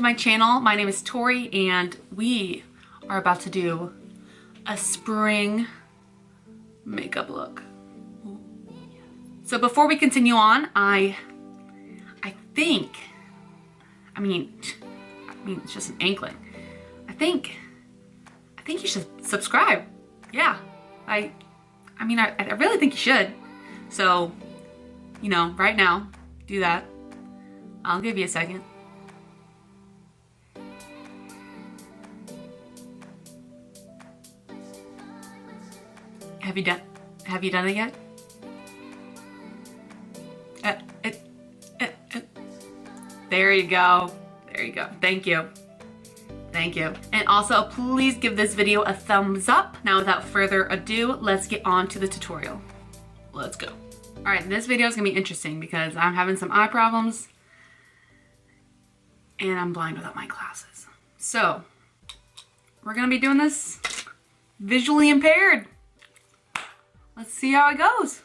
my channel. My name is Tori and we are about to do a spring makeup look. So before we continue on, I think, I mean it's just an inkling. I think you should subscribe. Yeah, I really think you should. So, you know, right now, do that. I'll give you a second. Have you done it yet? There you go. There you go. Thank you. Thank you. And also, please give this video a thumbs up. Now, without further ado, let's get on to the tutorial. Let's go. All right, this video is gonna be interesting because I'm having some eye problems and I'm blind without my glasses. So, we're gonna be doing this visually impaired. Let's see how it goes.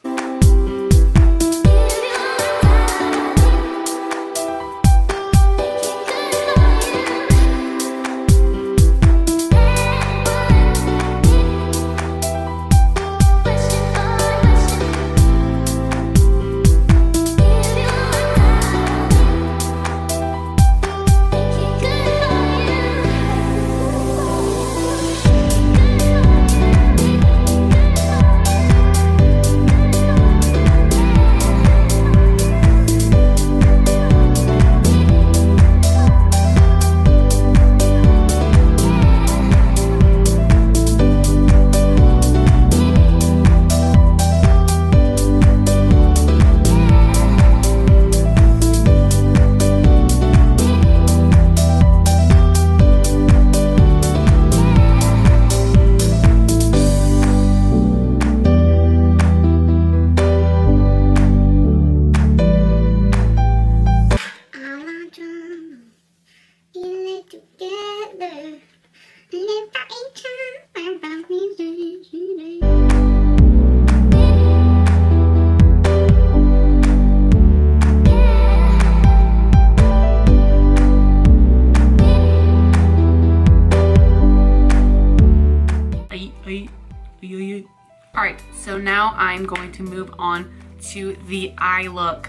Alright, so now I'm going to move on to the eye look.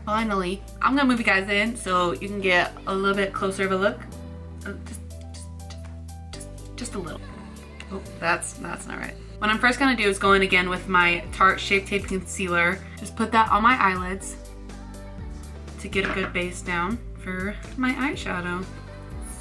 Finally, I'm gonna move you guys in so you can get a little bit closer of a look. Just a little. Oh, that's not right. What I'm first gonna do is go in again with my Tarte Shape Tape Concealer. Just put that on my eyelids to get a good base down for my eyeshadow.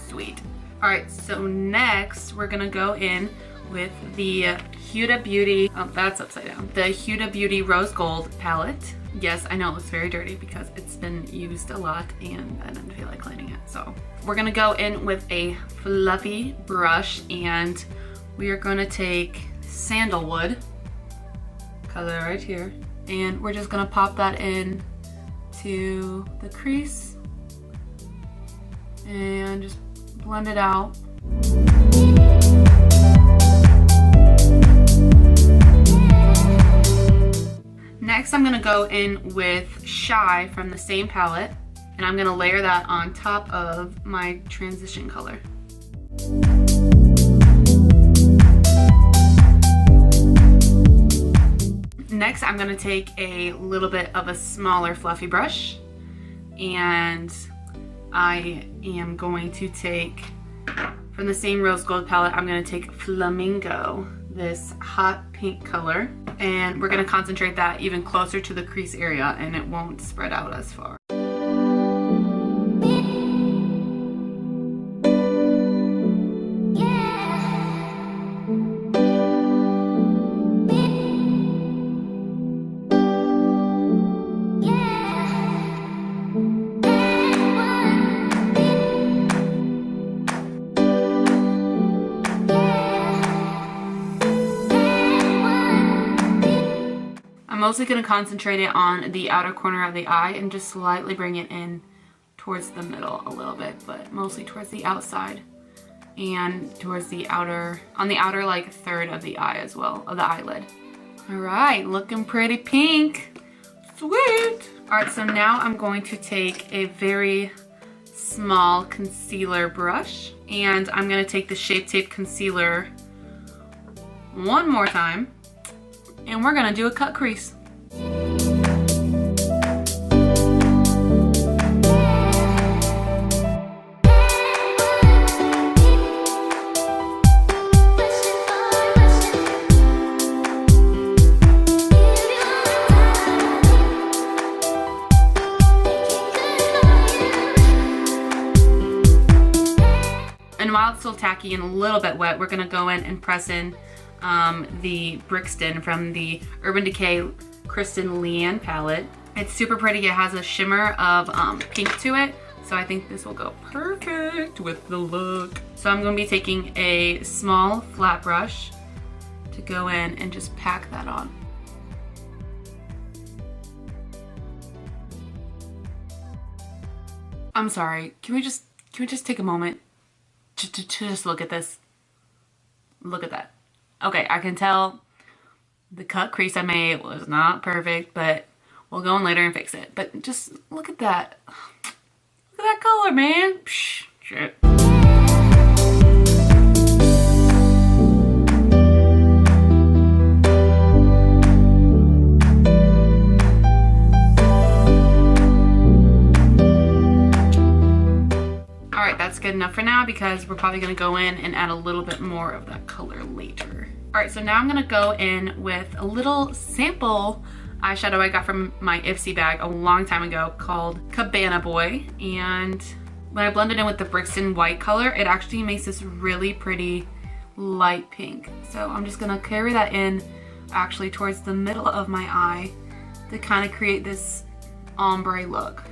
Sweet. Alright, so next we're gonna go in with the Huda Beauty, oh, that's upside down. The Huda Beauty Rose Gold palette. Yes, I know it looks very dirty because it's been used a lot and I didn't feel like cleaning it. So we're gonna go in with a fluffy brush and we are gonna take Sandalwood color right here. And we're just gonna pop that in to the crease and just blend it out. Next, I'm gonna go in with Shy from the same palette, and I'm gonna layer that on top of my transition color. Next, I'm gonna take a little bit of a smaller fluffy brush, and I am going to take, from the same rose gold palette, I'm gonna take Flamingo, this hot pink color, and we're gonna concentrate that even closer to the crease area and it won't spread out as far. I'm mostly going to concentrate it on the outer corner of the eye and just slightly bring it in towards the middle a little bit, but mostly towards the outside and towards the outer, on the outer like third of the eye as well, of the eyelid. All right, looking pretty pink. Sweet. All right, so now I'm going to take a very small concealer brush, and I'm gonna take the Shape Tape concealer one more time, and we're gonna do a cut crease. And while it's still tacky and a little bit wet, we're gonna go in and press in the Brixton from the Urban Decay Kristen Leanne palette. It's super pretty. It has a shimmer of pink to it, so I think this will go perfect with the look. So I'm gonna be taking a small flat brush to go in and just pack that on. I'm sorry, can we just take a moment to just look at this? Look at that. Okay, I can tell the cut crease I made was not perfect, but we'll go in later and fix it. But just look at that. Look at that color, man. Psh, shit. That's good enough for now because we're probably gonna go in and add a little bit more of that color later. All right, so now I'm gonna go in with a little sample eyeshadow I got from my Ipsy bag a long time ago called Cabana Boy. And when I blend it in with the Brixton white color, it actually makes this really pretty light pink. So I'm just gonna carry that in actually towards the middle of my eye to kind of create this ombre look.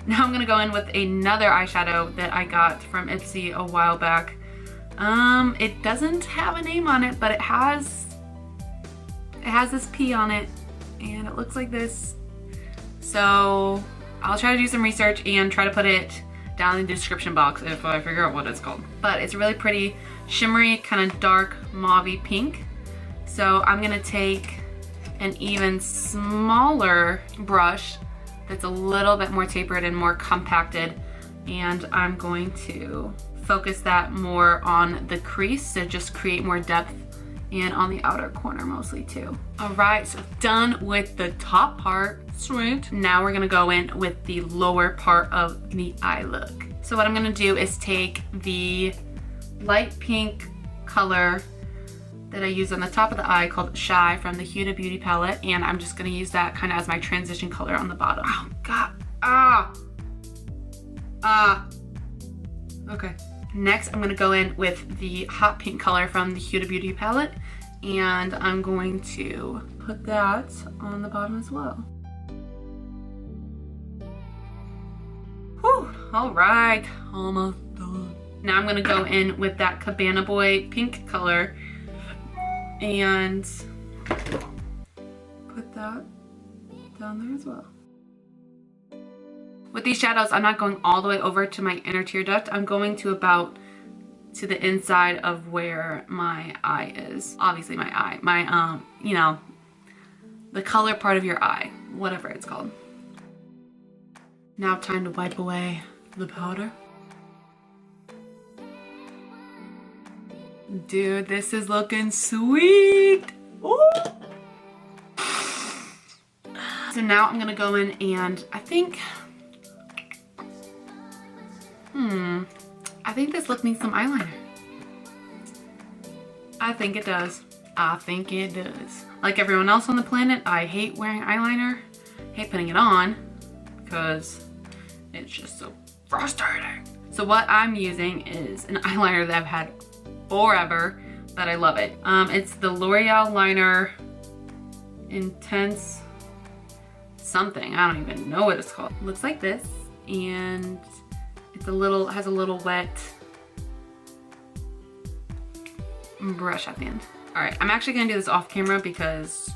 Now I'm gonna go in with another eyeshadow that I got from Ipsy a while back. It doesn't have a name on it, but it has this P on it, and it looks like this. So I'll try to do some research and try to put it down in the description box if I figure out what it's called. But it's a really pretty, shimmery, kind of dark mauve-y pink. So I'm gonna take an even smaller brush that's a little bit more tapered and more compacted, and I'm going to focus that more on the crease to just create more depth, and on the outer corner mostly too. All right, so done with the top part. Sweet. Now we're gonna go in with the lower part of the eye look. So what I'm gonna do is take the light pink color that I use on the top of the eye called Shy from the Huda Beauty palette, and I'm just gonna use that kind of as my transition color on the bottom. Oh God, okay. Next, I'm gonna go in with the hot pink color from the Huda Beauty palette, and I'm going to put that on the bottom as well. Whew, all right, almost done. Now I'm gonna go in with that Cabana Boy pink color and put that down there as well. With these shadows, I'm not going all the way over to my inner tear duct. I'm going to about to the inside of where my eye is. Obviously my eye, my, you know, the color part of your eye, whatever it's called. Now time to wipe away the powder. Dude, this is looking sweet. Ooh. So now I'm gonna go in and I think this look needs some eyeliner. I think it does. I think it does. Like everyone else on the planet, I hate wearing eyeliner. Hate putting it on because it's just so frustrating. So what I'm using is an eyeliner that I've had forever, but I love it. It's the L'Oreal Liner Intense something. I don't even know what it's called. It looks like this, and it's has a little wet brush at the end. All right, I'm actually gonna do this off camera because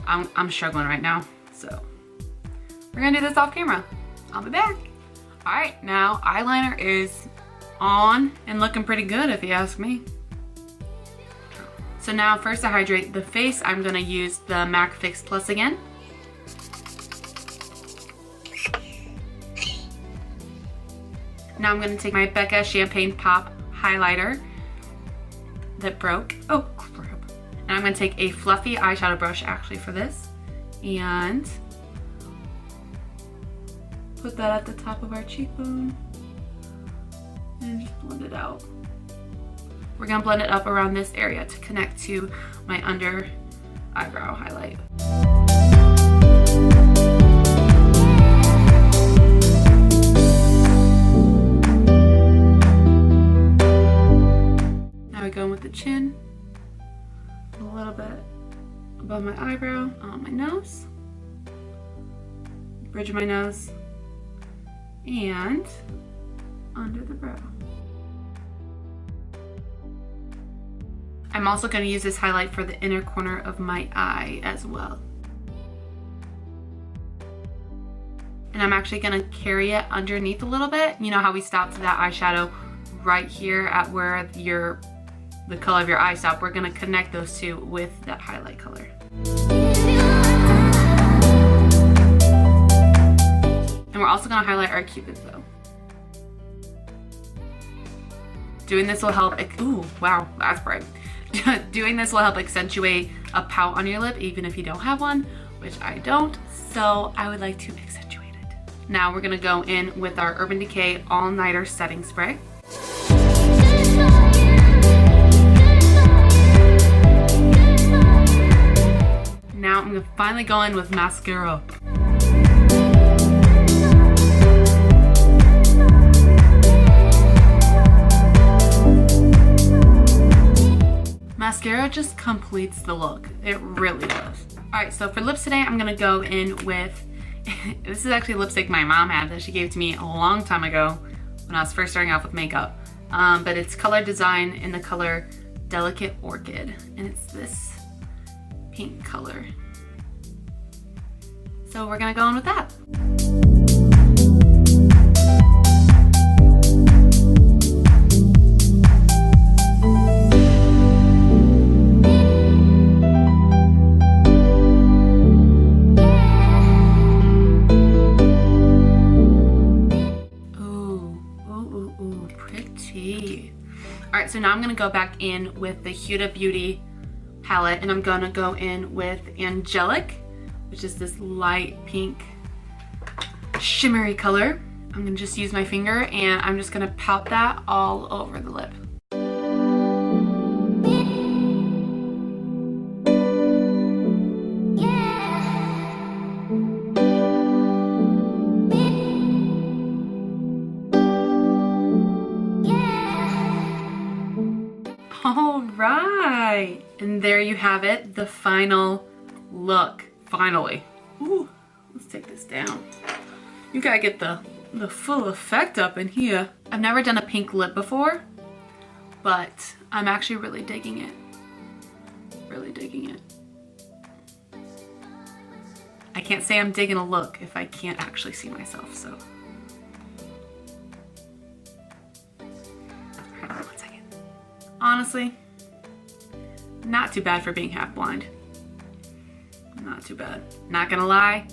I'm struggling right now. So we're gonna do this off camera. I'll be back. All right, now eyeliner is on and looking pretty good if you ask me. So now first to hydrate the face, I'm gonna use the MAC Fix Plus again. Now I'm gonna take my Becca Champagne Pop highlighter that broke. Oh crap. And I'm gonna take a fluffy eyeshadow brush actually for this and put that at the top of our cheekbone and just blend it out. We're gonna blend it up around this area to connect to my under eyebrow highlight. Now we go in with the chin, a little bit above my eyebrow, on my nose, bridge of my nose, and under the brow. I'm also going to use this highlight for the inner corner of my eye as well. And I'm actually going to carry it underneath a little bit. You know how we stopped that eyeshadow right here at where the color of your eye stopped? We're going to connect those two with that highlight color. And we're also going to highlight our cupid's bow. Doing this will help, ooh, wow, that's bright. Doing this will help accentuate a pout on your lip even if you don't have one, which I don't, so I would like to accentuate it. Now we're gonna go in with our Urban Decay All Nighter Setting Spray. Now I'm gonna finally go in with mascara. Mascara just completes the look. It really does. All right, so for lips today, I'm gonna go in with, this is actually lipstick my mom had that she gave to me a long time ago when I was first starting off with makeup. But it's Color Design in the color Delicate Orchid, and it's this pink color. So we're gonna go in with that. Alright, so now I'm going to go back in with the Huda Beauty palette, and I'm going to go in with Angelic, which is this light pink shimmery color. I'm going to just use my finger and I'm just going to pout that all over the lip. All right, and there you have it, the final look, finally. Ooh, let's take this down. You gotta get the full effect up in here. I've never done a pink lip before, but I'm actually really digging it. Really digging it. I can't say I'm digging a look if I can't actually see myself, so. One second. Honestly, not too bad for being half blind. Not too bad. Not gonna lie,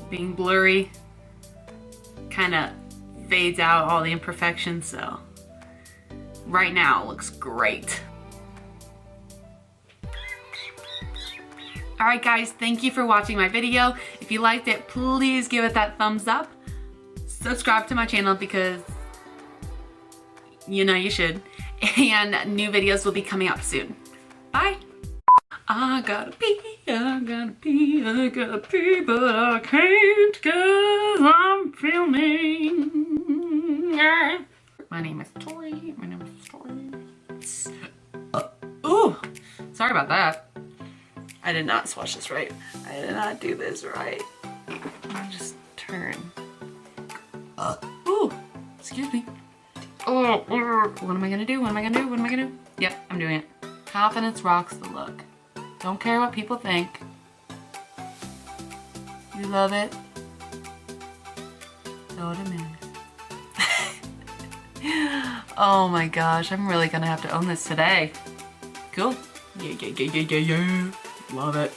being blurry kind of fades out all the imperfections, so right now it looks great. Alright guys, thank you for watching my video. If you liked it, please give it that thumbs up. Subscribe to my channel because you know you should. And new videos will be coming up soon. Bye! I gotta pee, I gotta pee, I gotta pee, but I can't cause I'm filming. My name is Tori, my name is Tori. Ooh, sorry about that. I did not swatch this right. I did not do this right. Just turn. Ooh, excuse me. Oh, what am I gonna do? What am I gonna do? What am I gonna do? Yep, I'm doing it. Confidence rocks the look. Don't care what people think. You love it. So do men. Oh my gosh, I'm really gonna have to own this today. Cool. Yeah. Love it.